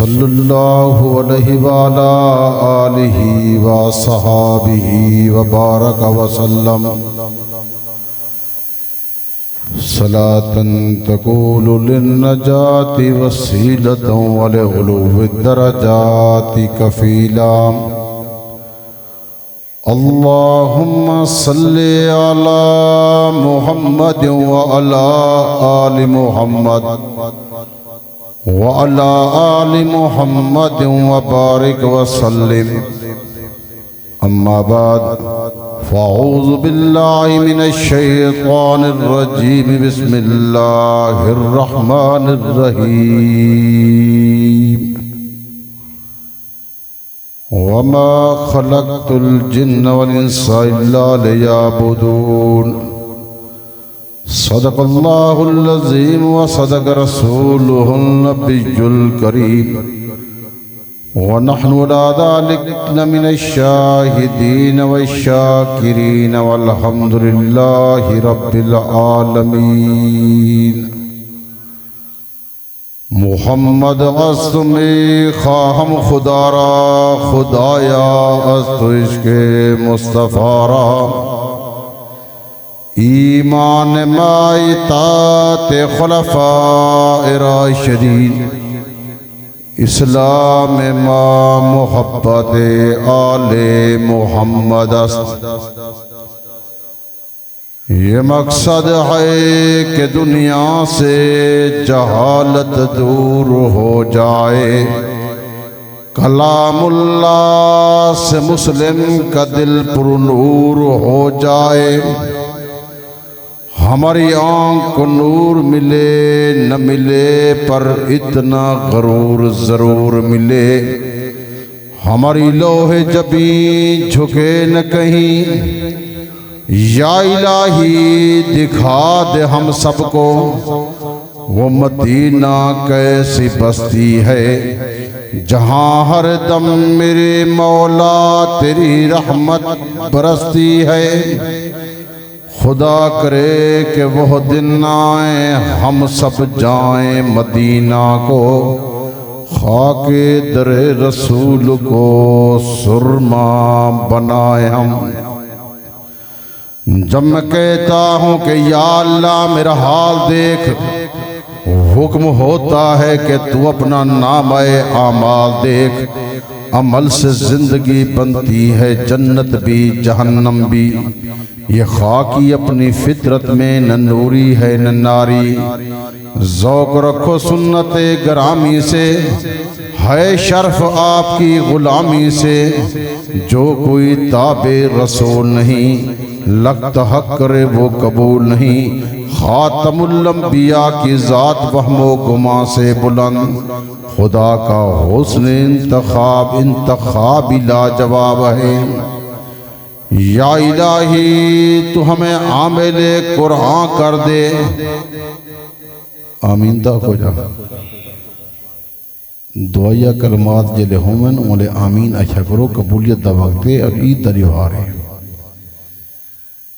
صلی اللہ علیہ وعلا آلہ وصحابہ وبارک وسلم صلاة تقول للنجاة وسیلة ولعلو الدرجات کفیلا اللہم صلی علی محمد وعلی آل محمد وعلى آل محمد وبارك وسلم أما بعد فأعوذ بالله من الشيطان الرجيم بسم الله الرحمن الرحيم وما خلقت الجن والإنس إلا ليعبدون صدق اللہ العظیم وصدق رسولہ النبی الکریم ونحن على ذلك من الشاہدین والشاکرین والحمد للہ رب العالمین محمد از میں خواہم خدا را خدایا از تو عشق مصطفیٰ را ایمان ما اطاعت خلفاء راشدین اسلام ما محبت آل محمد است یہ مقصد ہے کہ دنیا سے جہالت دور ہو جائے کلام اللہ سے مسلم کا دل پر نور ہو جائے ہماری آنکھ کو نور ملے نہ ملے پر اتنا غرور ضرور ملے ہماری لوح جبیں جھکے نہ کہیں یا الہی دکھا دے ہم سب کو وہ مدینہ کیسی بستی ہے جہاں ہر دم میرے مولا تیری رحمت برستی ہے خدا کرے کہ وہ دن آئے ہم سب جائیں مدینہ کو خاک در رسول کو سرما بنائے ہم جب میں کہتا ہوں کہ یا اللہ میرا حال دیکھ حکم ہوتا ہے کہ تو اپنا نامہ اعمال دیکھ عمل سے زندگی بنتی ہے جنت بھی جہنم بھی یہ خاکی اپنی فطرت میں نہ نوری ہے نہ ناری ذوق رکھو سنت گرامی سے ہے شرف آپ کی غلامی سے جو کوئی تابع رسول نہیں لگتا حق کرے وہ قبول نہیں خاتم الانبیاء کی ذات وہم و گما سے بلند خدا کا حسن انتخاب لاجواب ہے یا الہی تو ہمیں عامل قرآن کر دے آمین دا کو جا دعائیہ کلمات جلے ہومن اولے آمین اچھا کرو قبولیت دا وقت دے اب عید دریوار ہے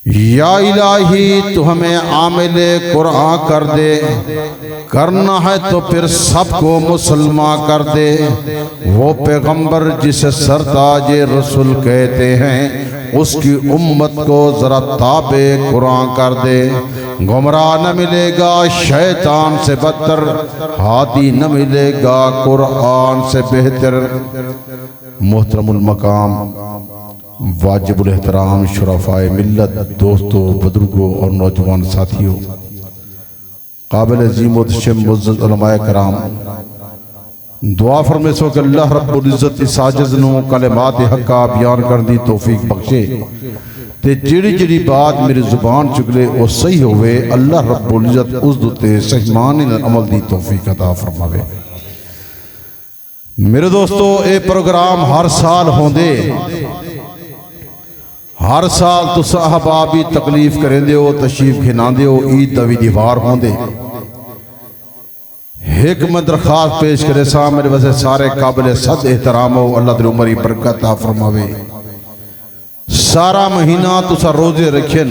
یا الہی تو ہمیں عامل قرآن کر دے کرنا ہے تو پھر سب کو مسلمان کر دے وہ پیغمبر جسے سرتاج رسول کہتے ہیں اس کی امت کو ذرا تابع قرآن کر دے گمراہ نہ ملے گا شیطان سے بدتر ہادی نہ ملے گا قرآن سے بہتر محترم المقام واجب الاحترام شرفاء ملت دوستوں بزرگوں اور نوجوان ساتھیوں قابل عظیم و شم معزز علماء کرام دعا فرمے سو کہ اللہ رب العزت اس عاجز نو کلمات حقہ بیان کر دی توفیق بخشے تے جڑی جڑی بات میری زبان چکلے وہ صحیح ہوئے اللہ رب العزت اس دوتے صحیح معنی عمل دی توفیق عطا فرماوے میرے دوستو اے پروگرام ہر سال ہوندے ہر سال تو صحابہ بھی تکلیف کریں دے ہو تشریف کھنان دے ہو عید دوی دیوار ہوں دے حکمت درخواست پیش کرے سا میرے وجہ سارے قابل صد احترام ہو اللہ دل عمری برکت فرماوے سارا مہینہ تو سا روزے رکھیں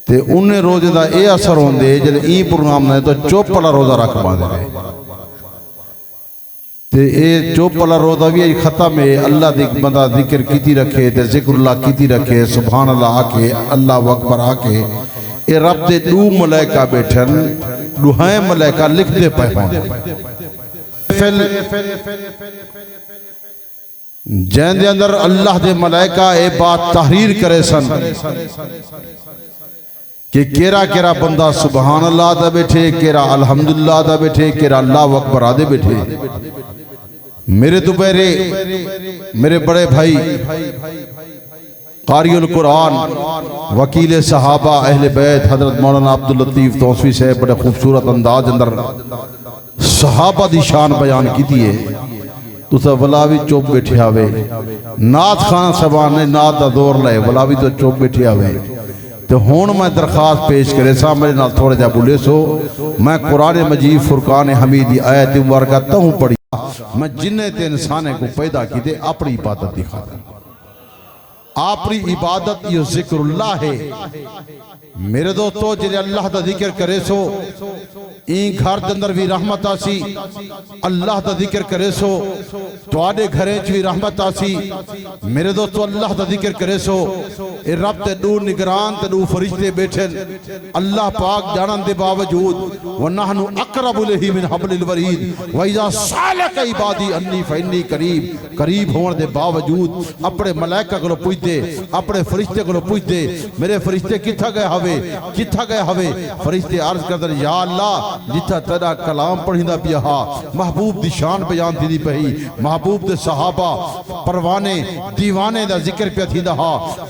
تے انہیں روزے دا اے اثر ہوں دے جل ای پروگرام نہ تو چوپڑا روزہ رکھ باندے تے اے چوپلا روزہ بھی ختم ہے اللہ دی بندہ ذکر کیتی رکھے تے ذکر اللہ کیتی رکھے سبحان اللہ آکے اللہ اکبر آکے اے رب دے دو ملائکہ بیٹھن دوہائیں ملائکہ لکھ دے پہ ہوں جہاں دے اندر اللہ دے ملائکہ اے بات تحریر کرے سن کہ کیرا بندہ سبحان اللہ دا بیٹھے کیرا الحمدللہ دا بیٹھے کیرا اللہ اکبر آدھے بیٹھے میرے دوپہرے میرے بڑے بھائی قاری القرآن وکیل صحابہ اہل بیت حضرت مولانا عبداللطیف توسوی سے بڑے خوبصورت انداز اندر صحابہ دی شان بیان کی دیئے تو سا ولاوی چوپ بیٹھے آوے نات خان صاحبان نے نات دا دور لے ولاوی تو چوپ بیٹھے آوے تو ہون میں درخواست پیش کرے سا میرے نال تھوڑے جا بولے سو میں قرآن مجید فرقان حمیدی آیت مبارکہ تہوں پڑھی میں جنت انسانے کو پیدا کی دے اپنی عبادت دکھاتا اپنی عبادت یہ ذکر اللہ ہے میرے دوستو جنہیں اللہ دا ذکر کرے سو این گھر دندر بھی رحمت آسی اللہ دا ذکر کرے سو تو آدھے گھریں بھی رحمت آسی میرے دوستو اللہ دا ذکر کرے سو اے رب تے دو نگران تے دو فرشتے بیٹھن اللہ پاک جانن دے باوجود وَنَحْنُ أَقْرَبُ لِهِ مِنْ حَبْلِ الْوَرِيدِ وَإِذَا سَأَلَكَ عِبَادِي أَنِّي فَإِنِّي قریب ہون دے باوجود اپنے ملائکہ کو پوچھ دے اپنے فرشتے کو پوچھ دے میرے فرشتے کتھا گئے ہوئے فرشتے عرض کر دیں یا اللہ جتھا تیرا کلام پڑھی دا پیا محبوب دی شان بیان تھی دی پہی محبوب دے صحابہ پروانے دیوانے دا ذکر پیا تھی دا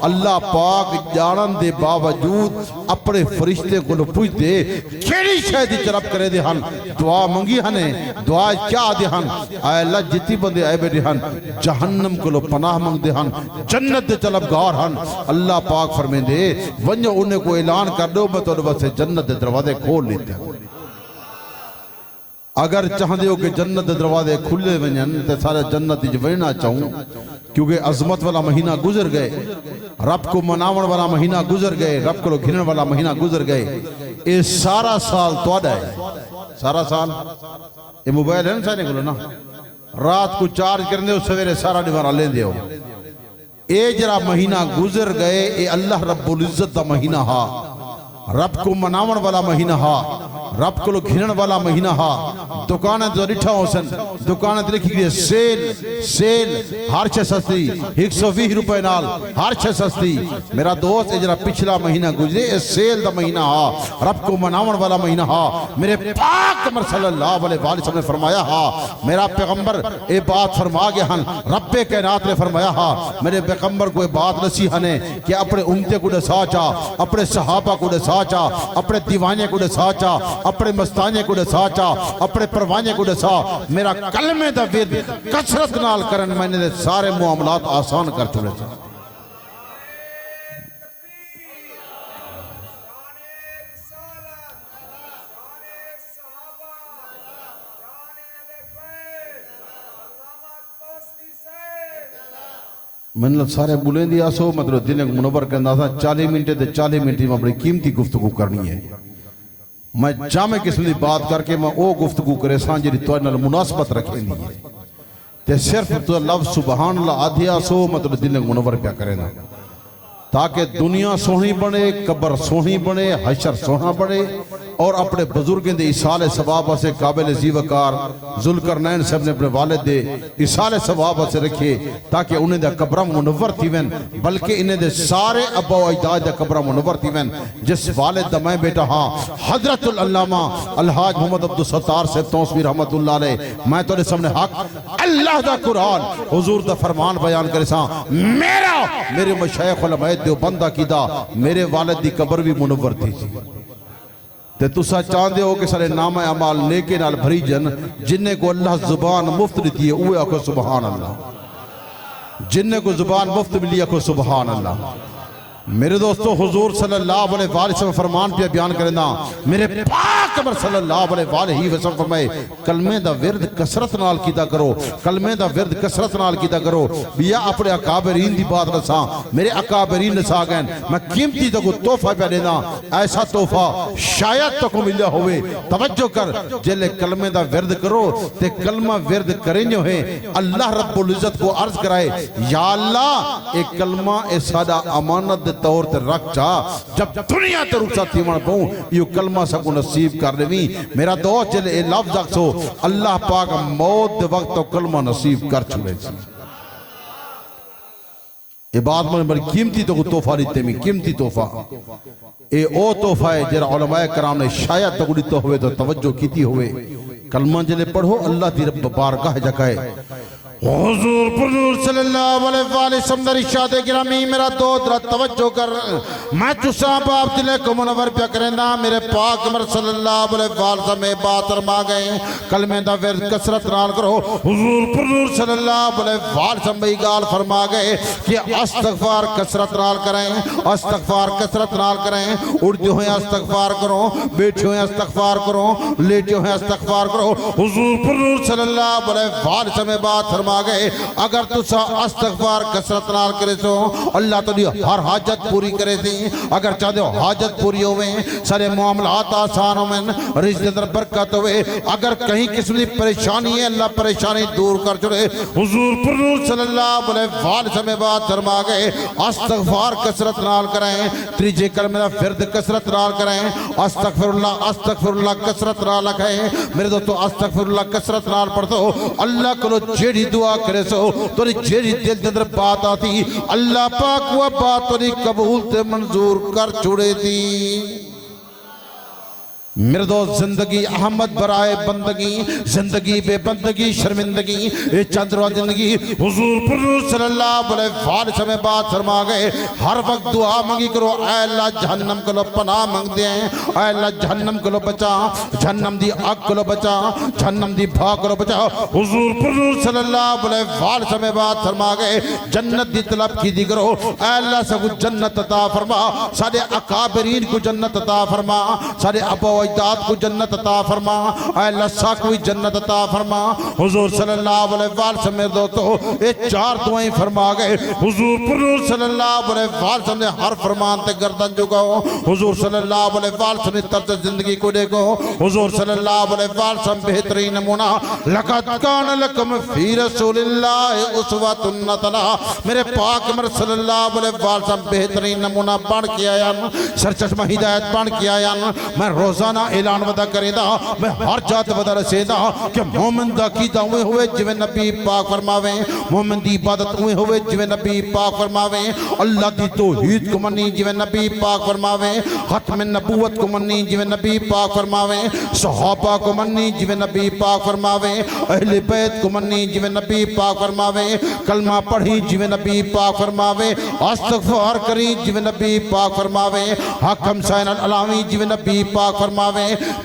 اللہ پاک جانن دے باوجود اپنے فرشتے کو پوچھ دے کیڑی شاید طرف کرے دے ہن دعا منگی ہنے دعا کیا دے ہن اے اللہ جتی بندے آئے بیٹھے ہن جہنم کو پناہ منگ دے ہن جنت دے طلبگار ہن اللہ پاک فرمین دے ونجو انہیں کو اعلان کر دو میں تو بس جنت دے دروازے کھول لیتے ہیں اگر چاہاں دے ہو کہ جنت دے دروازے کھلے ونجن تے سارے جنت جو وینا چاہوں کیونکہ عظمت والا مہینہ گزر گئے رب کو مناون والا مہینہ گزر گئے رب کو گھنن والا مہینہ گزر گئے اے سارا سال تو آڈا ہے سارا سال اے موبائل ہے نا سارے کو نا رات کو چارج کرنے ہو سویرے سارا دیوارا لیں دے ہو اے جرا مہینہ گزر گئے اے اللہ رب العزت دا مہینہ ہا رب کو مناون والا مہینہ ہا رب کو گھنن والا مہینہ ہا دکانیں تو رٹھا ہو سن دکانیں تو لکھی گئے سیل ہر چھے سستی 120 روپے نال ہر چھے سستی میرا دوست اجرا پچھلا مہینہ گزرے اس سیل دا مہینہ ہا رب کو مناون والا مہینہ ہا میرے پاک عمر صلی اللہ علیہ وسلم نے فرمایا ہا میرا پیغمبر اے بات فرما گیا ہن رب کائنات نے فرمایا ہا میرے پیغمبر کو اے بات نسی ہنے کہ اپنے امتے کو دسا چا اپنے صحابہ کو دسا چا اپنے دیوانے کو دسا چا اپنے مستانے کو دسا چا اپنے پروانے کو دسا میرا کلمے دا ورد کثرت نال کرن میں نے سارے معاملات آسان کر چلے تھے میں نے سارے بولیں دیا سو مطلب دل ایک منور کرنا تھا 40 منٹے دے 40 منٹی میں بڑی قیمتی گفتگو کرنی ہے میں جامع قسم دی بات کر کے میں او گفتگو کرے سان جی تو انہا مناسبت رکھیں دی ہے تے صرف تو لفظ سبحان اللہ آدھیا سو مطلب دل ایک منور کیا کرے نا تاکہ دنیا سونی بنے قبر سونی بنے حشر سونا بنے اور اپنے بزرگیں دے اصال ثواب سے قابل زیوکار ذوالقرنین صاحب نے اپنے والد دے اصال ثواب سے رکھے تاکہ انہیں دے قبرہ منور تھی وین بلکہ انہیں دے سارے ابا و اجداد دے قبرہ منور تھی وین جس والد دا میں بیٹا ہاں حضرت العلامہ الحاج محمد عبدالستار سے توسوی رحمت اللہ علیہ میں تو نے سامنے حق اللہ دا قرآن حضور دا فرمان بیان کرے ساں میرے مشایخ علماء دیو بندہ کی دا میرے والد دی قبر بھی منور تھی تے تسا چاندے ہو کہ سارے نام اعمال نیکے نال بھری جن جنہیں کو اللہ زبان مفت دیتی ہے اوہ اکھو سبحان اللہ جنہیں کو زبان مفت ملی اکھو سبحان اللہ میرے دوستو حضور صلی اللہ علیہ وسلم فرمان پہ بیان کرنا میرے پاک عمر صلی اللہ علیہ وسلم فرمائے کلمے دا ورد کسرت نال کیتا کرو، کلمے دا ورد کسرت نال کیتا کرو. بیا اپنے اکابرین دی بات نساں، میرے اکابرین نسا گئن میں قیمتی تو کو تحفہ پہ دینا، ایسا تحفہ شاید تو کو ملیا ہوئے. توجہ کر جلے کلمے دا ورد کرو تے کلمہ ورد کریں جو ہے اللہ رب العزت کو عرض کرائے یا اللہ ایک کلمہ ایسا امانت دے طور تے رکھ چاہ جب دنیا تے رکھتا تیمان پہوں یہ کلمہ سا کو نصیب کر لیں. میرا دوست جلے اے لفظ اکسو اللہ پاک موت دے وقت تو کلمہ نصیب کر چھوڑے سی. یہ بات میں بڑی قیمتی تو کو تحفہ لیتے میں قیمتی تحفہ اے او تحفہ ہے جرہ علماء کرام نے شاید تقلیتو ہوئے تو توجہ کیتی ہوئے. کلمہ جلے پڑھو اللہ دی رب بارگاہ جکائے. حضور پر صلی اللہ علیہ وسلم در ارشاد گرامی میرا دوست را توجہ کر میں چساں باپ دلے کو منور پیا کرنا میرے پاک عمر صلی اللہ علیہ وسلم میں بات فرما گئے کلمے دا ورد کثرت نال کرو. حضور پر صلی اللہ علیہ وسلم بھی گال فرما گئے کہ استغفار کثرت نال کریں، استغفار کثرت نال کریں. اڑتے ہوئے استغفار کرو، بیٹھے ہوئے استغفار کرو، لیٹے ہوئے استغفار کرو. حضور پر صلی اللہ علیہ وسلم میں بات فرما گئے اگر تسا استغفار کثرت نال کرے سو اللہ تلی ہر حاجت پوری کرے سی. اگر چاہتے ہو حاجت پوری ہوئے سارے معاملات آسان ہوئے رزق در برکت ہوئے. اگر کہیں قسم کی پریشانی ہے اللہ پریشانی دور کر چھوڑے. حضور پر صلی اللہ علیہ وسلم میں بات فرما گئے استغفار کثرت نال کریں. تیجے کلمہ فرد کثرت نال کریں. استغفر اللہ کثرت نال لکھیں. میرے دوستو استغفر اللہ کثرت نال پڑھ دو اللہ کو جیڑی دعا کرے سو تو جیڑی دل اندر بات آتی اللہ پاک وہ بات تو قبول تے منظور کر چھوڑے دی. میرے دوست زندگی احمد برائے بندگی زندگی بے بندگی شرمندگی اے چند روز زندگی. حضور پر صلی اللہ علیہ وسلم میں بات فرما گئے ہر وقت دعا مانگی کرو اے اللہ جہنم کو لو پناہ مانگ دیں، اے اللہ جہنم کو لو بچا، جہنم دی آگ کو لو بچا، جہنم دی بھاگ کو لو بچا. حضور پر صلی اللہ علیہ وسلم میں بات فرما گئے جنت دی طلب کی دی کرو اے اللہ سب جنت عطا فرما، سارے اکابرین کو جنت عطا فرما، سارے ابا اجداد کو جنت عطا فرما، اے اللہ ساکوی جنت عطا فرما. حضور صلی اللہ علیہ وسلم میں دوستو اے چار دعائیں فرما گئے. حضور پر صلی اللہ علیہ وسلم نے ہر فرمان تے گردن جھکاؤ. حضور صلی اللہ علیہ وسلم نے طرز زندگی کو دیکھو. حضور صلی اللہ علیہ وسلم بہترین نمونہ لقد کان لکم فی رسول اللہ اسوۃ حسنہ. میرے پاک عمر صلی اللہ علیہ وسلم بہترین نمونہ بن کے آیا، سرچشمہ ہدایت بن کے آیا. میں روزانہ اعلان ودا کریں دا میں ہر جات ودا رسے دا کہ مومن دا کی دعویں ہوئے جویں نبی پاک فرماویں، مومن دی عبادت ہوئے ہوئے جویں نبی پاک فرماویں، اللہ دی توحید کو منی جویں نبی پاک فرماویں، ختم نبوت کو منی جویں نبی پاک فرماویں، صحابہ کو منی جویں نبی پاک فرماویں، اہل بیت کو منی جویں نبی پاک فرماویں، کلمہ پڑھی جویں نبی پاک فرماویں، استغفار کری جویں نبی پاک فرماویں، حکم سائن العلامی جویں نبی پاک فرماویں،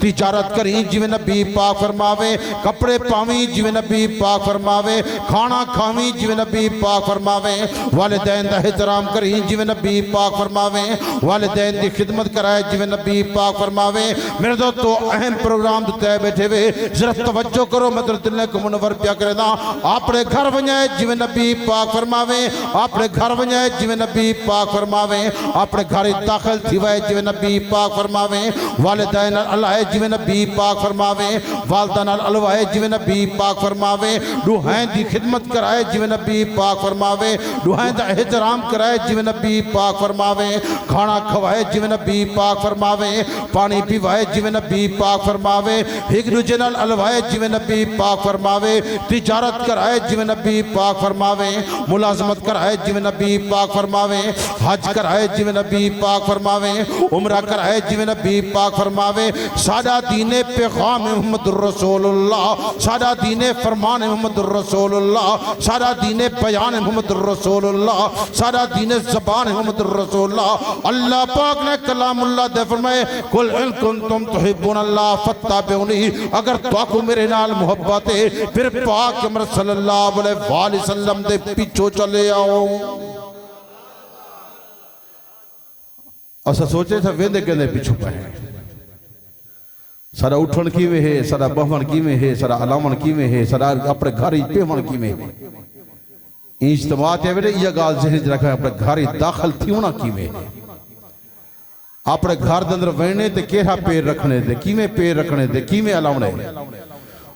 تجارت کریں جویں نبی پاک فرماویں، کپڑے پاویں جویں نبی پاک فرماویں، کھانا کھاویں جویں نبی پاک فرماویں، والدین دا احترام کریں جویں نبی پاک فرماویں، والدین دی خدمت کرائے جویں نبی پاک فرماویں. میرے دوستو اہم پروگرام دتے بیٹھے ہوئے ذرا توجہ کرو میں دل کو منور پیا کرنا. اپنے گھر ونجائے جویں نبی پاک فرماویں، اپنے گھر ونجائے جویں نبی پاک فرماویں، اپنے گھر داخل تھی وائے جویں نبی پاک فرماویں، والدین اللہ جویں نبی پاک فرماویں، والدین اللہ جویں نبی پاک فرماویں، روحین دی خدمت کرائے جویں نبی پاک فرماویں، روحین دا احترام کرائے جویں نبی پاک فرماویں، کھانا کھوائے جویں نبی پاک فرماویں، پانی پیوائے جویں نبی پاک فرماویں، ایک دوجے نال الوائے جویں نبی پاک فرماویں، تجارت کرائے جویں نبی پاک فرماویں، ملازمت کرائے جویں نبی پاک فرماویں، حج کرائے جویں نبی پاک فرماویں، عمرہ کرائے جویں نبی پاک فرماویں. سادہ دین پیغام محمد الرسول اللہ، سادہ دین فرمان محمد الرسول اللہ، سادہ دین بیان محمد الرسول اللہ، سادہ دین زبان محمد الرسول اللہ. اللہ پاک نے کلام اللہ دے فرمائے قل ان کنتم تحبون اللہ فاتبعونی، اگر تو کو میرے نال محبت ہے پھر پاک عمر صلی اللہ علیہ وسلم دے پیچھے چلے آؤ. اسا سوچے تھا ویندے کہندے پیچھو پائے سارا اٹھن کی میں ہے سارا بہمن کی میں ہے سارا علامن کی میں ہے سارا اپنے گھاری پیمن کی میں ہے اجتماعات ہے بیٹے یہ گال ذہن رکھا ہے اپنے گھاری داخل تھی ہونا کی میں ہے اپنے گھر دندر وینے تے کیڑا پیر رکھنے دے کی میں پیر رکھنے دے کی میں علامنے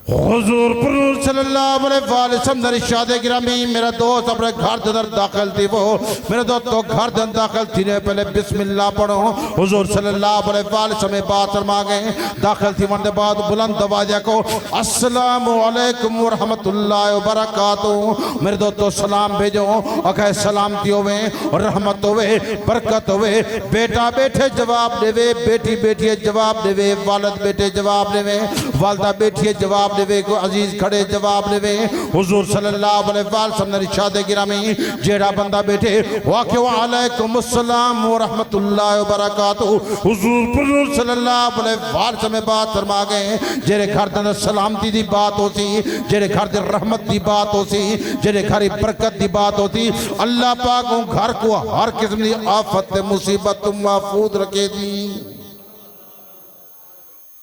حضور پر صلی اللہ علیہ وسلم در ارشاد گرامی میرا دوست اپنے گھر دندر داخل تھی وہ میرا دوست تو گھر دندر داخل تھی نے پہلے بسم اللہ پڑھو حضور صلی اللہ علیہ وسلم بات فرما گئے داخل تھی مرد بعد بلند دواجہ کو السلام علیکم ورحمت اللہ وبرکاتہ میرے دوست تو سلام بھیجو اکھے سلامتی ہوئے رحمت ہوئے برکت ہوئے بیٹا بیٹھے جواب دے وے بیٹی بیٹی جواب دے وے والد بیٹے جواب دے وے والدہ بیٹی جواب دے وے کو عزیز کھڑے جواب دے وے حضور صلی اللہ علیہ وسلم نے ارشاد گرامی جیڑا بندہ بیٹھے واقع وعلیکم السلام ورحمت اللہ وبرکاتہ حضور صلی اللہ علیہ وسلم بات فرما گئے جیڑے گھر دن سلامتی دی بات ہو سی جیڑے گھر دن رحمت دی بات ہو سی جیڑے گھر برکت دی بات ہوتی اللہ پاک ان گھر کو ہر قسم دی آفت مصیبت محفوظ رکھے دی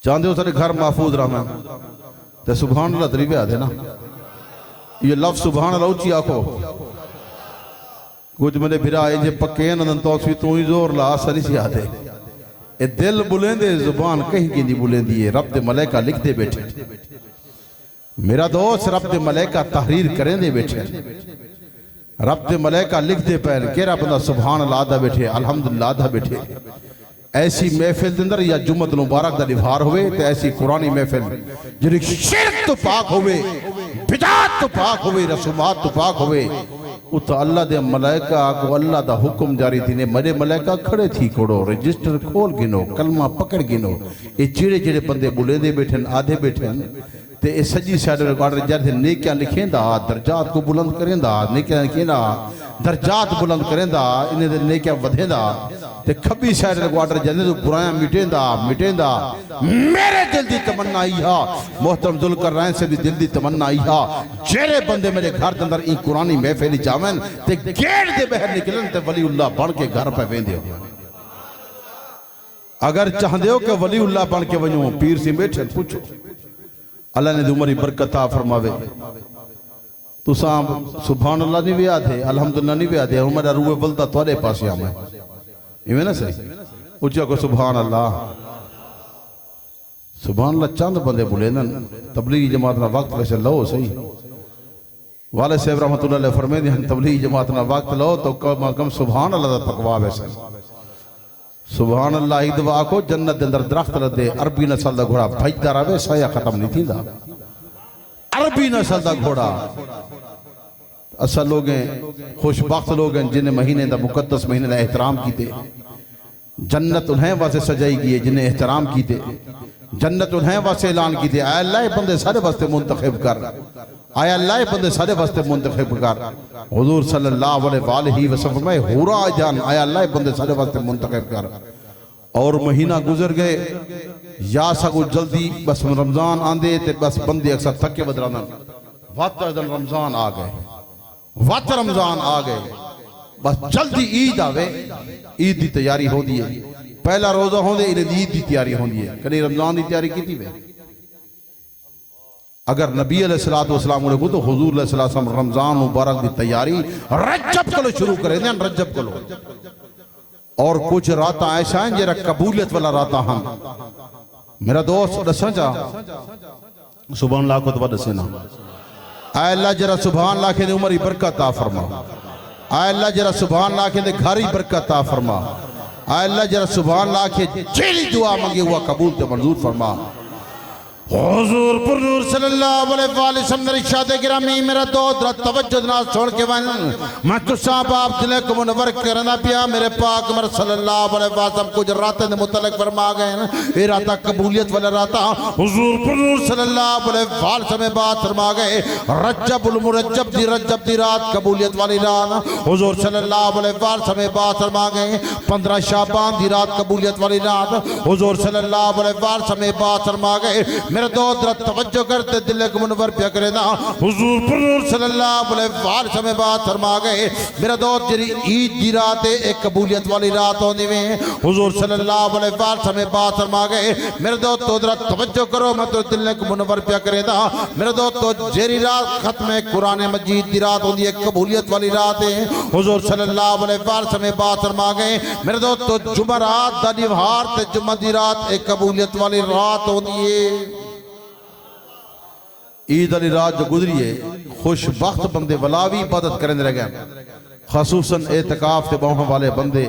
چاندے ہو سارے گھر محفوظ رہنا تے سبحان اللہ تریبے آدھے نا یہ لفظ سبحان اللہ اچھی آکھو کچھ میرے بھرا آئے جے پکین اندن توسوی تو ہی زور لا آسانی سی آدھے اے دل بلندے زبان کہیں کی نہیں بلندی ہے رب دے ملائکہ لکھ دے بیٹھے میرا دوست رب دے ملائکہ تحریر کریں دے بیٹھے رب دے ملائکہ لکھ دے پہن کیرا بندہ سبحان اللہ آدھا بیٹھے الحمدللہ آدھا بیٹھے ایسی محفل دندر یا جمعت مبارک دا نبھار ہوئے تے ایسی قرآنی محفل جنہی شرک تو پاک ہوئے بدعات تو پاک ہوئے رسومات تو پاک ہوئے اتھا اللہ دے ملائکہ کو اللہ دا حکم جاری تھی نے مرے ملائکہ کھڑے تھی کھڑو رجسٹر کھول گنو کلمہ پکڑ گنو یہ چیڑے چیڑے بندے بلے دے بیٹھن آدھے بیٹھن تے اس سجی سائڈ ریکارڈر جارتے نیکیاں لکھیں دا درجات کو بلند کریں دا نیکیاں لکھیں دا درجات بلند کریں دا انہیں دے نیکیاں ودھیں دا تے کھبی سائڈ ریکارڈر جاندے تو برایاں مٹیں دا میرے دل دی تمنا آئی ہا محترم ذوالقرنین سے بھی دل دی تمنا آئی ہا جیرے بندے میرے گھر دندر این قرآنی محفلی چاوین تے گیڑ دے بہر نکلن تے ولی اللہ بن کے گھر پہ وین دیو اگر چاہندے ہو کہ ولی اللہ بن کے ونیوں پیر سے بیٹھے پوچھو اللہ نے دمری برکتہ فرماوے تو سبحان اللہ نہیں بھی آدھے الحمدللہ نہیں بھی آدھے ہمارا روح بلدہ توڑے پاسی آمیں یہ نا صحیح اچھا کو سبحان اللہ سبحان اللہ چاند بندے بولے نا تبلیغی جماعتنا وقت ویسے لو صحیح والد صاحب رحمت اللہ علیہ فرمائے دی تبلیغی جماعتنا وقت لو تو کم سبحان اللہ دا تقوی ویسے سبحان اللہ ہی دعا کو جنت اندر درخت لدے عربی نسل دا گھوڑا بھج دا رہے سایہ ختم نہیں تھی دا عربی نسل دا گھوڑا اصل لوگ ہیں خوشبخت لوگ ہیں جنہیں مہینے دا مقدس مہینے دا احترام کیتے جنت انہیں واسے سجائی گئی جنہیں احترام کیتے جنت انہیں واسے اعلان کیتے آیا اللہ بندے سارے بستے منتخب کر آیا اللہ بندے سارے بستے منتخب کر حضور صلی اللہ علیہ وسلم میں حورا جان آیا اللہ بندے سارے بستے منتخب کر اور مہینہ گزر گئے یا سگو جلدی بس رمضان آندے تے بس بندے اکثر تھکے بدرانا وقت رمضان آ گئے وقت رمضان آ گئے بس جلدی عید آوے عید دی تیاری ہو دیئے پہلا روزہ ہوں دے انہیں عید دی تیاری ہوں دیئے کلی رمضان دی تیاری کی تھی بے اگر نبی علیہ السلام نے کو تو حضور علیہ السلام رمضان مبارک دی تیاری رجب کلو شروع کریں دیں رجب کلو اور کچھ راتاں ایسا ہیں جیرا قبولیت والا راتاں ہم میرا دوست دسنا چاہ سبحان اللہ کو تو دسنا اے اللہ جرا سبحان اللہ کے دے عمری برکت عطا فرما اے اللہ جرا سبحان اللہ کے دے گھاری برکت عطا فرما اے اللہ جرا سبحان اللہ کے جیلی دعا مانگے ہوا قبول تے منظور فرما حضور پر نور صلی اللہ علیہ وسلم نے ارشاد گرامی میرا دوست رات توجہ ناز چھوڑ کے ون میں تو صاحب آپ دلے کو منور کرنا پیا میرے پاک مر صلی اللہ علیہ وسلم کچھ راتیں متعلق فرما گئے یہ راتا قبولیت والا راتا حضور پر نور صلی اللہ علیہ وسلم بات فرما گئے رجب المرجب دی رات قبولیت والی رات حضور صلی اللہ علیہ وسلم بات فرما گئے 15 شعبان دی رات قبولیت والی رات حضور صلی اللہ علیہ وسلم بات فرما گئے میرے دوست توجہ کرتے تے دل کو منور پیا کرے نا حضور پر صلی اللہ علیہ وسلم بات فرما گئے میرا دوست جی عید دی رات ایک قبولیت والی رات ہوندی میں حضور صلی اللہ علیہ وسلم بات فرما گئے میرا دوست تو ذرا توجہ کرو میں تو دل کو منور پیا کرے نا میرا دوست تو جیری رات ختم قرآن مجید دی رات ہوندی ہے قبولیت والی رات ہے حضور صلی اللہ علیہ وسلم بات فرما گئے میرے دوست تو جمعرات دا نوہار تے جمعہ دی رات ایک قبولیت والی رات ہوندی ہے عید علی رات جو گزری ہے خوش بخت بندے ولاوی عبادت کرنے رہ گئے خصوصاً اعتکاف تے باہم والے بندے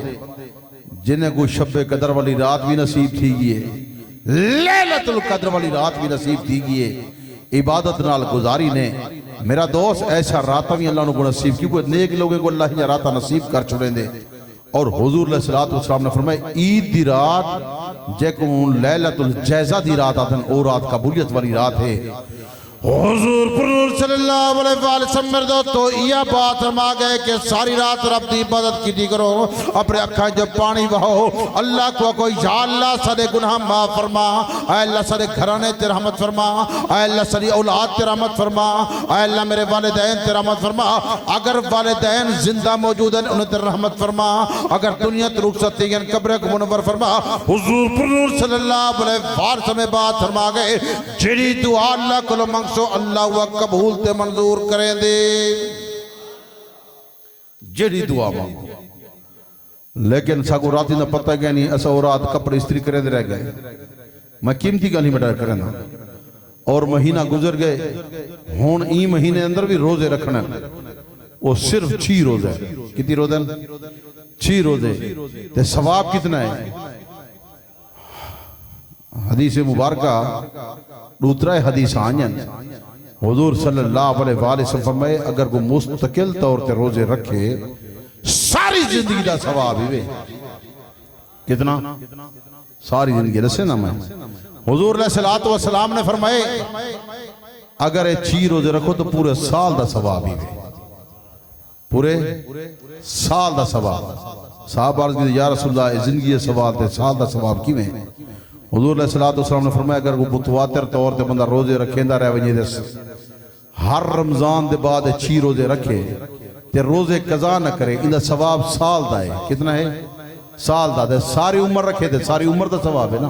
جنہیں کو شب قدر والی رات بھی نصیب تھی گئے لیلت القدر والی رات بھی نصیب تھی گئے عبادت نال گزاری نے میرا دوست ایسا راتہ بھی اللہ نے کو نصیب کی کوئی نیک لوگوں کو اللہ ہی راتہ نصیب کر چھوڑیں دے اور حضور علیہ السلام نے فرمایا عید دی رات جے کو لیلت الجیزہ دی رات آتن اور رات قبولیت والی رات ہے حضور پر صلی اللہ علیہ وسلم مردو تو یہ بات فرما گئے کہ ساری رات رب دی عبادت کی دی کرو اپنے اکھاں جو پانی بہو اللہ کو کوئی یا اللہ سارے گناہ معاف فرما اے اللہ سارے گھرانے تے رحمت فرما اے اللہ ساری اولاد تے رحمت فرما اے اللہ میرے والدین تے رحمت فرما اگر والدین زندہ موجود ہیں انہیں تے رحمت فرما اگر دنیا تے رخصت ہیں قبر کو منور فرما حضور پر صلی اللہ علیہ وسلم بات فرما گئے جڑی دعا اللہ کو منگ سو اللہ وہ قبول تے منظور کریں دے جڑی دعا مانگو لیکن ساکو راتی نہ پتہ گیا نہیں ایسا اور رات کپڑے استری کریں دے رہ گئے میں قیمتی گالی میں ڈر کرنا اور مہینہ گزر گئے ہون ای مہینے اندر بھی روزے رکھنا وہ صرف 6 روزے کتنی روزے 6 روزے تے ثواب کتنا ہے حدیث مبارکہ دوسرا حدیث آنین حضور صلی اللہ علیہ وسلم فرمائے اگر کوئی مستقل طور تے روزے رکھے ساری زندگی دا ثواب ہی کتنا ساری زندگی رسے نا میں حضور علیہ السلام نے فرمائے اگر 6 روزے رکھو تو پورے سال دا ثواب ہی پورے سال دا ثواب صحابہ عرض کی یا رسول اللہ زندگی سوال تے سال دا ثواب کی میں حضور علیہ السلام نے فرمایا اگر وہ متواتر طور تے بندہ روزے رکھیں دا رہ ونجے دس ہر رمضان دے بعد 6 روزے رکھے تے روزے قضا نہ کرے اندہ ثواب سال دا ہے کتنا ہے سال دا ہے ساری عمر رکھے تے ساری عمر دا ثواب ہے نا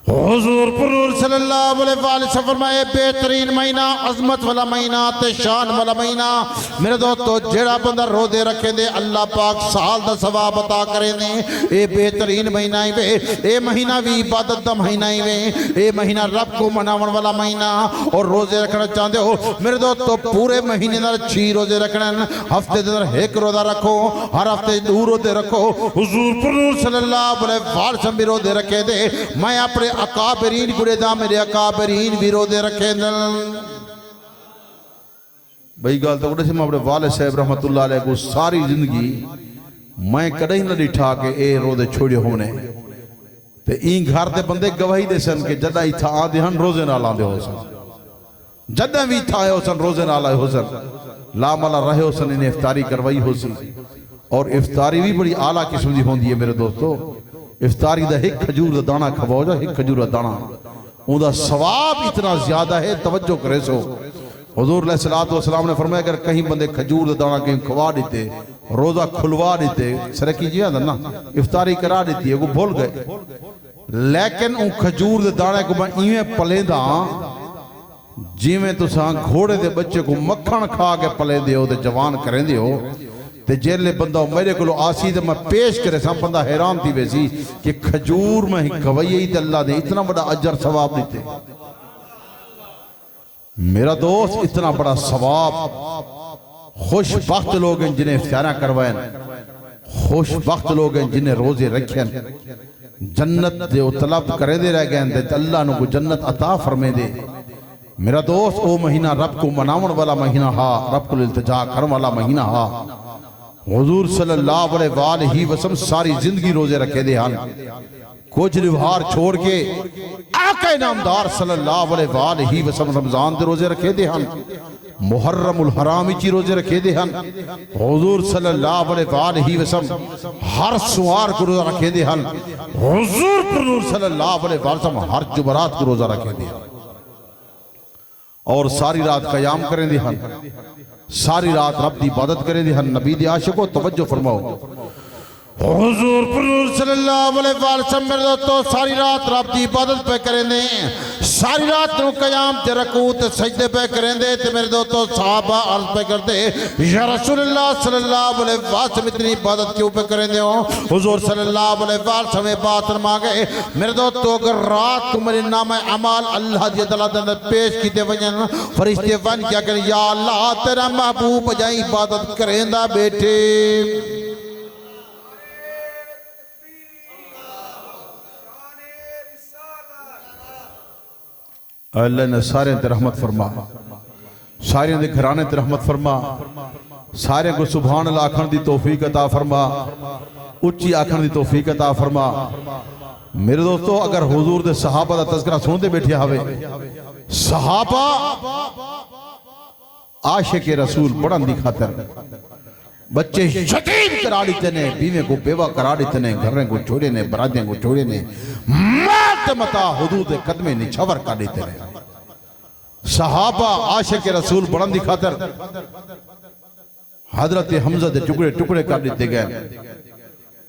حضور پر صلی اللہ علیہ وسلم فرمائے بہترین مہینہ عظمت والا مہینہ تے شان والا مہینہ میرے دوستو جیڑا بندہ روزے رکھے دے اللہ پاک سال دا ثواب عطا کرے دے اے بہترین مہینہ ہی وے اے مہینہ بھی عبادت دا مہینہ ہی وے اے مہینہ رب کو مناون والا مہینہ اور روزے رکھنا چاہتے ہو میرے دوستو پورے مہینے در 6 روزے رکھنا ہفتے در 1 روزہ رکھو ہر ہفتے 2 روزے رکھو حضور پر صلی اللہ علیہ وسلم بھی روزے رکھے دے میں اپنے اکابرین گرے دا میرے اکابرین بھی روزے رکھے دل بھئی گال تو اڑے سے میں اپنے والد صاحب رحمت اللہ علیہ کو ساری زندگی میں کڑے ہی نہ ڈٹھا کے اے روزے چھوڑے ہونے تے این گھر دے بندے گواہی دے سن کہ جدہ ہی تھا آدھے ہن روزے نہ لاندے ہو سن جدہ بھی تھا آئے ہو سن روزے نہ لائے ہو سن لا مالا رہے ہو سن انہیں افطاری کروائی ہو سی اور افطاری بھی بڑی اعلیٰ قسم دی ہوندی ہے میرے دوستو افطاری دا ایک کھجور دا دانا کھواؤ جا ایک کھجور دا دانا ان دا ثواب اتنا زیادہ ہے توجہ کرے سو حضور علیہ السلام نے فرمایا اگر کہیں بندے کھجور دا دانا کہیں کھوا دیتے روزہ کھلوا دیتے سرکی جی آدھا نا افطاری کرا دیتی ہے وہ بھول گئے لیکن ان کھجور دا دانا کو میں ایویں پلے دا جی میں تو ساں گھوڑے دے بچے کو مکھن کھا کے پلے دے ہو دے جوان کریں دے ہو تے جیلے بندہ میرے کو آسی دے میں پیش کرے ساں بندہ حیران تھی ویسی کہ کھجور میں ہی گوئی تے اللہ دے اتنا بڑا اجر ثواب دیتے میرا دوست اتنا بڑا ثواب خوش بخت لوگ ہیں جنہیں افطاریاں کروائیں خوش بخت لوگ ہیں جنہیں روزے رکھیں جنت دے او طلب کرے دے رہ گئے تے اللہ نے کو جنت عطا فرمے دے میرا دوست او مہینہ رب کو مناون والا مہینہ ہا رب کو التجا کرن والا مہینہ ہا حضور صلی اللہ علیہ وسلم ساری زندگی روزے رکھے دے ہن کچھ روحار چھوڑ کے آقا نامدار صلی اللہ علیہ وسلم رمضان دے روزے رکھے دے ہن محرم الحرامی چی روزے رکھے دے ہن حضور صلی اللہ علیہ وسلم ہر سوار کو روزہ رکھے دے ہن حضور صلی اللہ علیہ وسلم ہر جمعرات کو روزہ رکھے دے ہن اور ساری رات قیام کریں دی ہن، ساری رات رب دی عبادت کریں دی ہن۔ نبی دی عاشقو توجہ فرماؤ، حضور صلی اللہ علیہ وسلم میرے دوستو ساری رات رب دی عبادت پہ کریں دے، ساری رات نو قیام تے رکوع تے سجدے پہ کریں دے۔ تے میرے دوستو صحابہ عرض پہ کر دے یا رسول اللہ صلی اللہ علیہ وسلم اتنی عبادت کیوں پہ کریں دے ہو؟ حضور صلی اللہ علیہ وسلم بات فرما گئے میرے دوستو اگر رات کو میرے نام اعمال اللہ دی عدالت اندر پیش کیتے وجن فرشتے ون کیا کریں یا اللہ تیرا محبوب جائیں عبادت کریں دا بیٹے۔ اللہ نے سارے تے رحمت فرما، سارے دے گھرانے تے رحمت فرما، سارے کو سبحان اللہ آکھن دی توفیق عطا فرما، اچھی آکھن دی توفیق عطا فرما۔ میرے دوستو اگر حضور دے صحابہ دا تذکرہ سنتے بیٹھے ہوئے، صحابہ عاشق رسول بڑھن دی خاطر بچے یتیم کرا دیتے نے، بیوے کو بیوہ کرا دیتے نے، گھریں کو چھوڑے نے، برادیں کو چھوڑے نے، مات متا حدود قدمیں نچھور کر دیتے نے۔ صحابہ عاشق رسول بڑھن دی خاطر حضرت حمزہ دے ٹکڑے ٹکڑے کر دیتے گئے،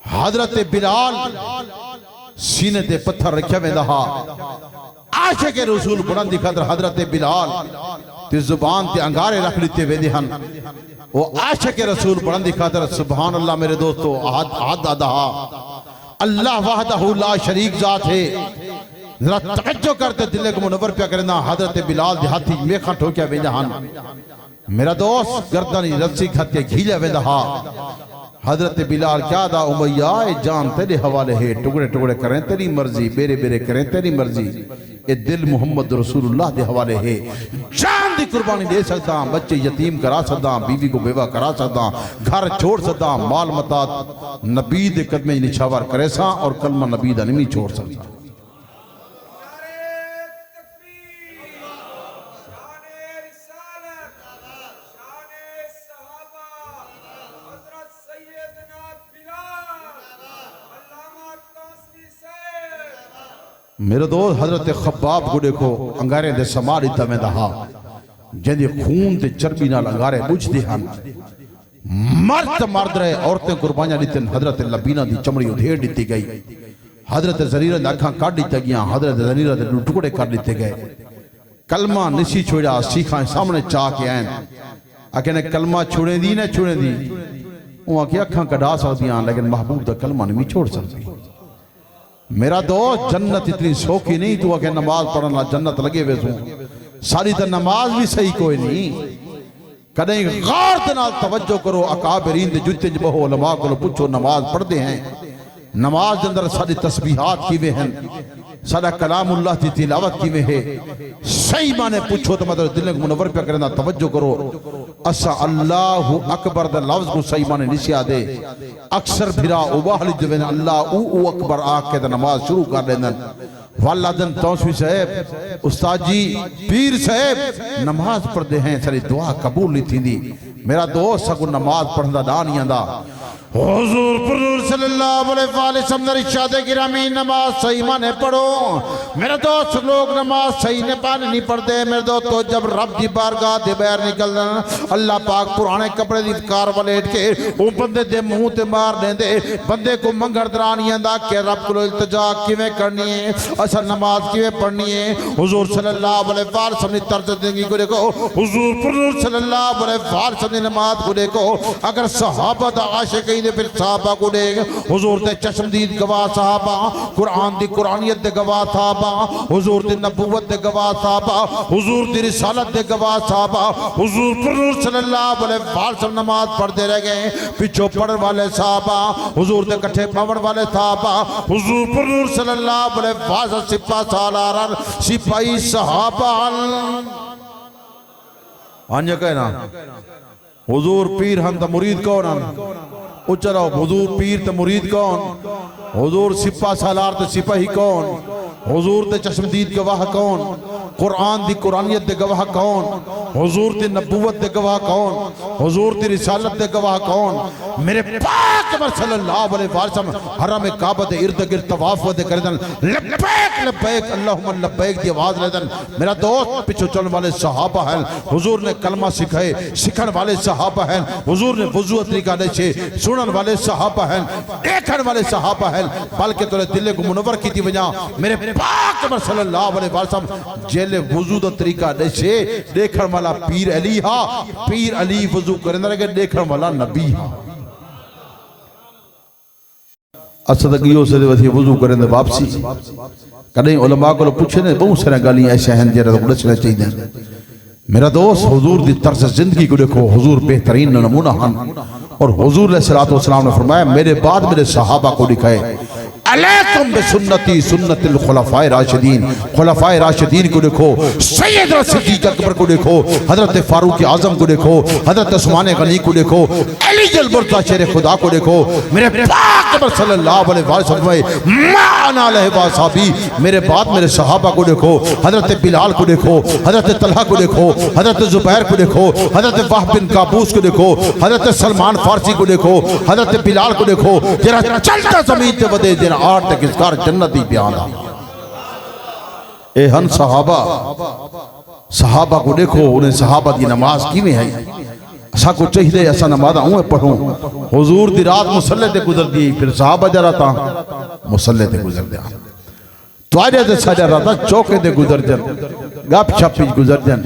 حضرت بلال سینے تے پتھر رکھے میں دہا، عاشق رسول بڑھن دی خاطر حضرت بلال تے زبان تے انگارے رکھ لیتے وے دہن، وہ عاشق رسول بڑھن دی خاطر سبحان اللہ میرے دوستو عہد دہا۔ اللہ وحدہ لا شریک ذات ہے، ذرا توجہ کرتے دلے کو منور پیا کرنا۔ حضرت بلال دی ہاتھی میخاں ٹھوکیا وے دہن، میرا دوست گردنی رسی کھت کے گھیلے وے دہا۔ حضرت بلال کیا دا امیہ اے جان تیرے حوالے ہے، ٹکڑے ٹکڑے کریں تیری مرضی، بیرے بیرے کریں تیری مرضی، اے دل محمد رسول اللہ دے حوالے ہے، جان دی قربانی دے سکتا، بچے یتیم کرا سکتا، بیوی کو بیوہ کرا سکتا، گھر چھوڑ سکتا، مال متا نبی دے قدمیں نچھاور کرے سا اور کلمہ نبی دا نمی چھوڑ سکتا۔ میرے دوست حضرت خباب کو دیکھو انگارے دے سماری تمہیں دہا، جن خون تے چربی نال انگارے بجھ دے ہن، مرد مرد رہے عورتیں قربانیاں لیتن، حضرت لبینہ دی چمڑی ادھیر دیتی گئی، حضرت زریرہ دے اکھاں کاٹ دیتا گیا، حضرت زریرہ دے ٹکڑے کر دیتے گئے، کلمہ نسی چھوڑا سیکھاں سامنے چاہ کے آئین، اکھنے کلمہ چھوڑیں دی نہ چھوڑیں دی، وہاں کی اکھاں کڑا سکتیاں لیکن محبوب دا کلمہ نہیں چھوڑ سکتی۔ میرا دوست جنت اتنی سوکھی نہیں تو کہ نماز پڑھنا جنت لگے ویسوں، ساری تا نماز بھی صحیح کوئی نہیں، کدیں غور دنال توجہ کرو، اکابرین دے جتے جبہو علماء کو پوچھو نماز پڑھ دے ہیں، نماز اندر ساری تسبیحات کیوے ہیں، سارا کلام اللہ کی تلاوت کیوے ہے، صحیح مانے پوچھو تو مطلب دلنے کو منور پہ کرنا توجہ کرو، اسا اللہ اکبر دا لفظ کو صحیح مانے نسیا دے، اکثر بھرا اباہلی دوین اللہ او اکبر آکھ کے دا نماز شروع کر دینا۔ والدن توسوی صاحب استاد جی پیر صاحب نماز پڑھ دے ہیں، ساری دعا قبول نہیں تھی دی، میرا دوست سکو نماز پڑھنا دانیاں دا۔ حضور صلی اللہ علیہ وسلم نے ارشاد گرامی نماز صحیح مانے پڑھو۔ میرے دوست لوگ نماز صحیح نہیں پڑھتے، میرے دوست تو جب رب دی بارگاہ دے بیر نکلنا اللہ پاک پرانے کپڑے دی کار ولیٹ کے وہ بندے دے منہ تے مار دیں دے، بندے کو منگر درانی اندہ کہ رب کو التجا کیویں کرنی ہے، اصل نماز کیویں پڑھنی ہے۔ حضور صلی اللہ علیہ وسلم نے طرز زندگی کو دیکھو، حضور صلی اللہ علیہ وسلم نے نماز کو دیکھو، اگر صحابہ دا عاشقین پھر صحابہ کو دیکھ، حضور تے چشم دید گواہ صحابہ، قرآن دی قرآنیت دے گواہ صحابہ، حضور دی نبوت دے گواہ صحابہ، حضور دی رسالت دے گواہ صحابہ، حضور صلی اللہ علیہ وسلم نماز پڑھ دے رہ گئے، پچھو پڑھ والے صحابہ، حضور دے کٹھے پاور والے صحابہ، حضور صلی اللہ علیہ وسلم سپاہ سالاران سپاہی صحابہ۔ آنجا کہنا حضور پیر ہم تا مرید کون ہم، اچھلاؤ حضور پیر تا مرید کون، حضور سپاہ سالار تا سپاہی کون، حضور تے چشمدید گواہ کون، قرآن دی قرآنیت دے گواہ کون؟ حضور دی نبوت دے گواہ کون؟ حضور دی رسالت دے گواہ کون؟ میرے پاک صلی اللہ علیہ وسلم حرم کعبہ دے ارد گرد طواف دے کردن لبیک لبیک اللہم لبیک دی آواز لیدن. میرا دوست پیچھو چلن والے صحابہ ہیں, حضور نے کلمہ سکھائے, سکھن والے صحابہ ہیں, حضور نے وضو طریقہ لے چھے, سنن والے صحابہ ہیں, دیکھن والے صحابہ ہیں, بلکہ تولے دلے کو منور کی تھی وجہ میرے پاک صلی اللہ علیہ وسلم جیلے وضو دا طریقہ لے چھے. دیکھن والا پیر علی ہا, پیر علی وضو کرنے لگے, دیکھن والا نبی ہا. اصدقیوں سے ویسے وضو کرنے دے واپسی کدیں علماء کو پوچھے نے بہت سارے گالیاں ایسے ہیں جیرے تو گڑچنے چاہیے. میرا دوست حضور دی طرز زندگی کو دیکھو, حضور بہترین نمونہ ہن, اور حضور علیہ السلام نے فرمایا میرے بعد میرے صحابہ کو دکھائے علیکم بسنتی سنت الخلفاء راشدین. خلفاء راشدین کو دیکھو, سیدنا صدیق اکبر کو دیکھو, حضرت فاروق اعظم کو دیکھو, حضرت عثمان غنی کو دیکھو, علی المرتضیٰ شیر خدا کو دیکھو. میرے پاک صلی اللہ علیہ وسلم معنا علیہ واصحابی, میرے بعد میرے صحابہ کو دیکھو, حضرت بلال کو دیکھو, حضرت طلحہ کو دیکھو, حضرت زبیر کو دیکھو, حضرت وہب بن کابوس کو دیکھو, حضرت سلمان فارسی کو دیکھو, حضرت بلال کو دیکھو, جرا چلتا زمین تے ودے دن آٹھ تک اسکار جنتی پیانا. اے ہن صحابہ کو دیکھو, انہیں صحابہ دی نماز کی میں ہے. اسا کو چاہیے ایسا نمازہ ہوں پڑھوں. حضور دی رات مسلح تے گزر دی, پھر صحابہ جا رہا تھا مسلح تے گزر دیا, تو آجے تے سجا رہا تھا چوکے تے گزر جن, گپ چھپی گزر جن.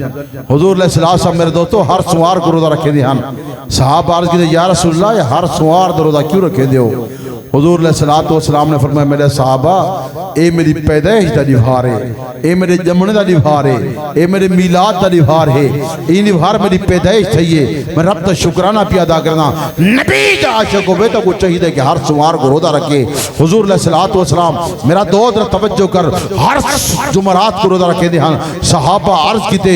حضور علیہ السلام میرے دوستو ہر سوار کو روزہ رکھے دی ہن. صحابہ عرض کی یا رسول اللہ یہ ہر سوار دے روزہ کیوں رکھے دیو؟ حضور علیہ السلام نے فرمایا میرے صحابہ اے میری پیدائش دا نبھار ہے, اے میرے جمنے دا نبھار ہے, اے میرے میلاد دا نبھار ہے, یہ نبھار میری پیدائش چاہیے, میں رب دا شکرانہ پی ادا کرنا. نبی دا عاشق کو بیتا کو چاہیے کہ ہر سوار کو روزہ رکھے. حضور علیہ السلام میرا دوست توجہ کر, ہر جمعرات کو روزہ رکھے دے ہاں. صحابہ عرض کی تے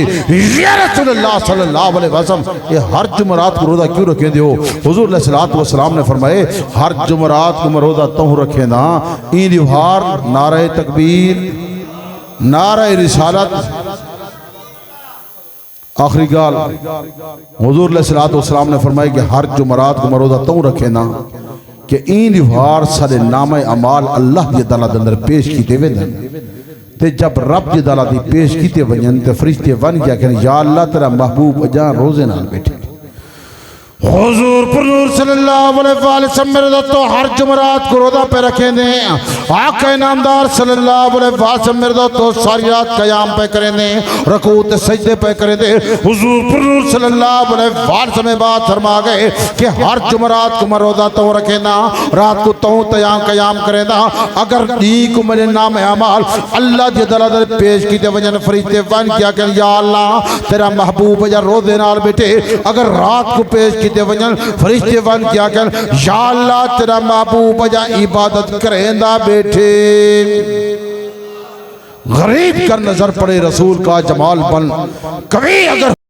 یا رسول اللہ صلی اللہ علیہ وسلم یہ ہر جمعرات کو روزہ کیوں رکھے دے ہو؟ حضور علیہ السلام نے فرمائے ہر جمعرات کو روزہ تو رکھے نا, این نبھار نعرہ تکبیر, نعرہ رسالت. آخری گال حضور علیہ السلام نے فرمایا کہ ہر جمعرات کو روزہ تو رکھے نا کہ این نبھار سارے نام اعمال اللہ دی تعالیٰ اندر پیش کیتے ہوئے تے جب رب دی تعالیٰ دی پیش کیتے ونجن تے فرشتے ون کیا کہ یا اللہ تیرا محبوب جان روزے نال بیٹھے. حضور پر نور صلی اللہ علیہ وسلم میرے دوستو ہر جمعرات کو روزہ پہ رکھیں دیں. آقا نامدار صلی اللہ علیہ وسلم میرے دوستو ساری رات قیام پہ کریں دیں, رکوع تے سجدے پہ کریں دیں. حضور پر نور صلی اللہ علیہ وسلم بات فرما گئے کہ ہر جمعرات کو میں روزہ تو رکھیں نا, رات کو تو قیام کریں دا. اگر نیک میرے نام اعمال اللہ دی دلالت پیش کی تے وجن فرشتے ون کیا کہ یا اللہ تیرا محبوب یا روزے نال بیٹھے. اگر رات کو پیش کی ونجن فرشتے ون کیا کہ یا اللہ تیرا محبوب جا عبادت کریں بیٹھے. غریب کر نظر پڑے رسول کا جمال بن, کبھی اگر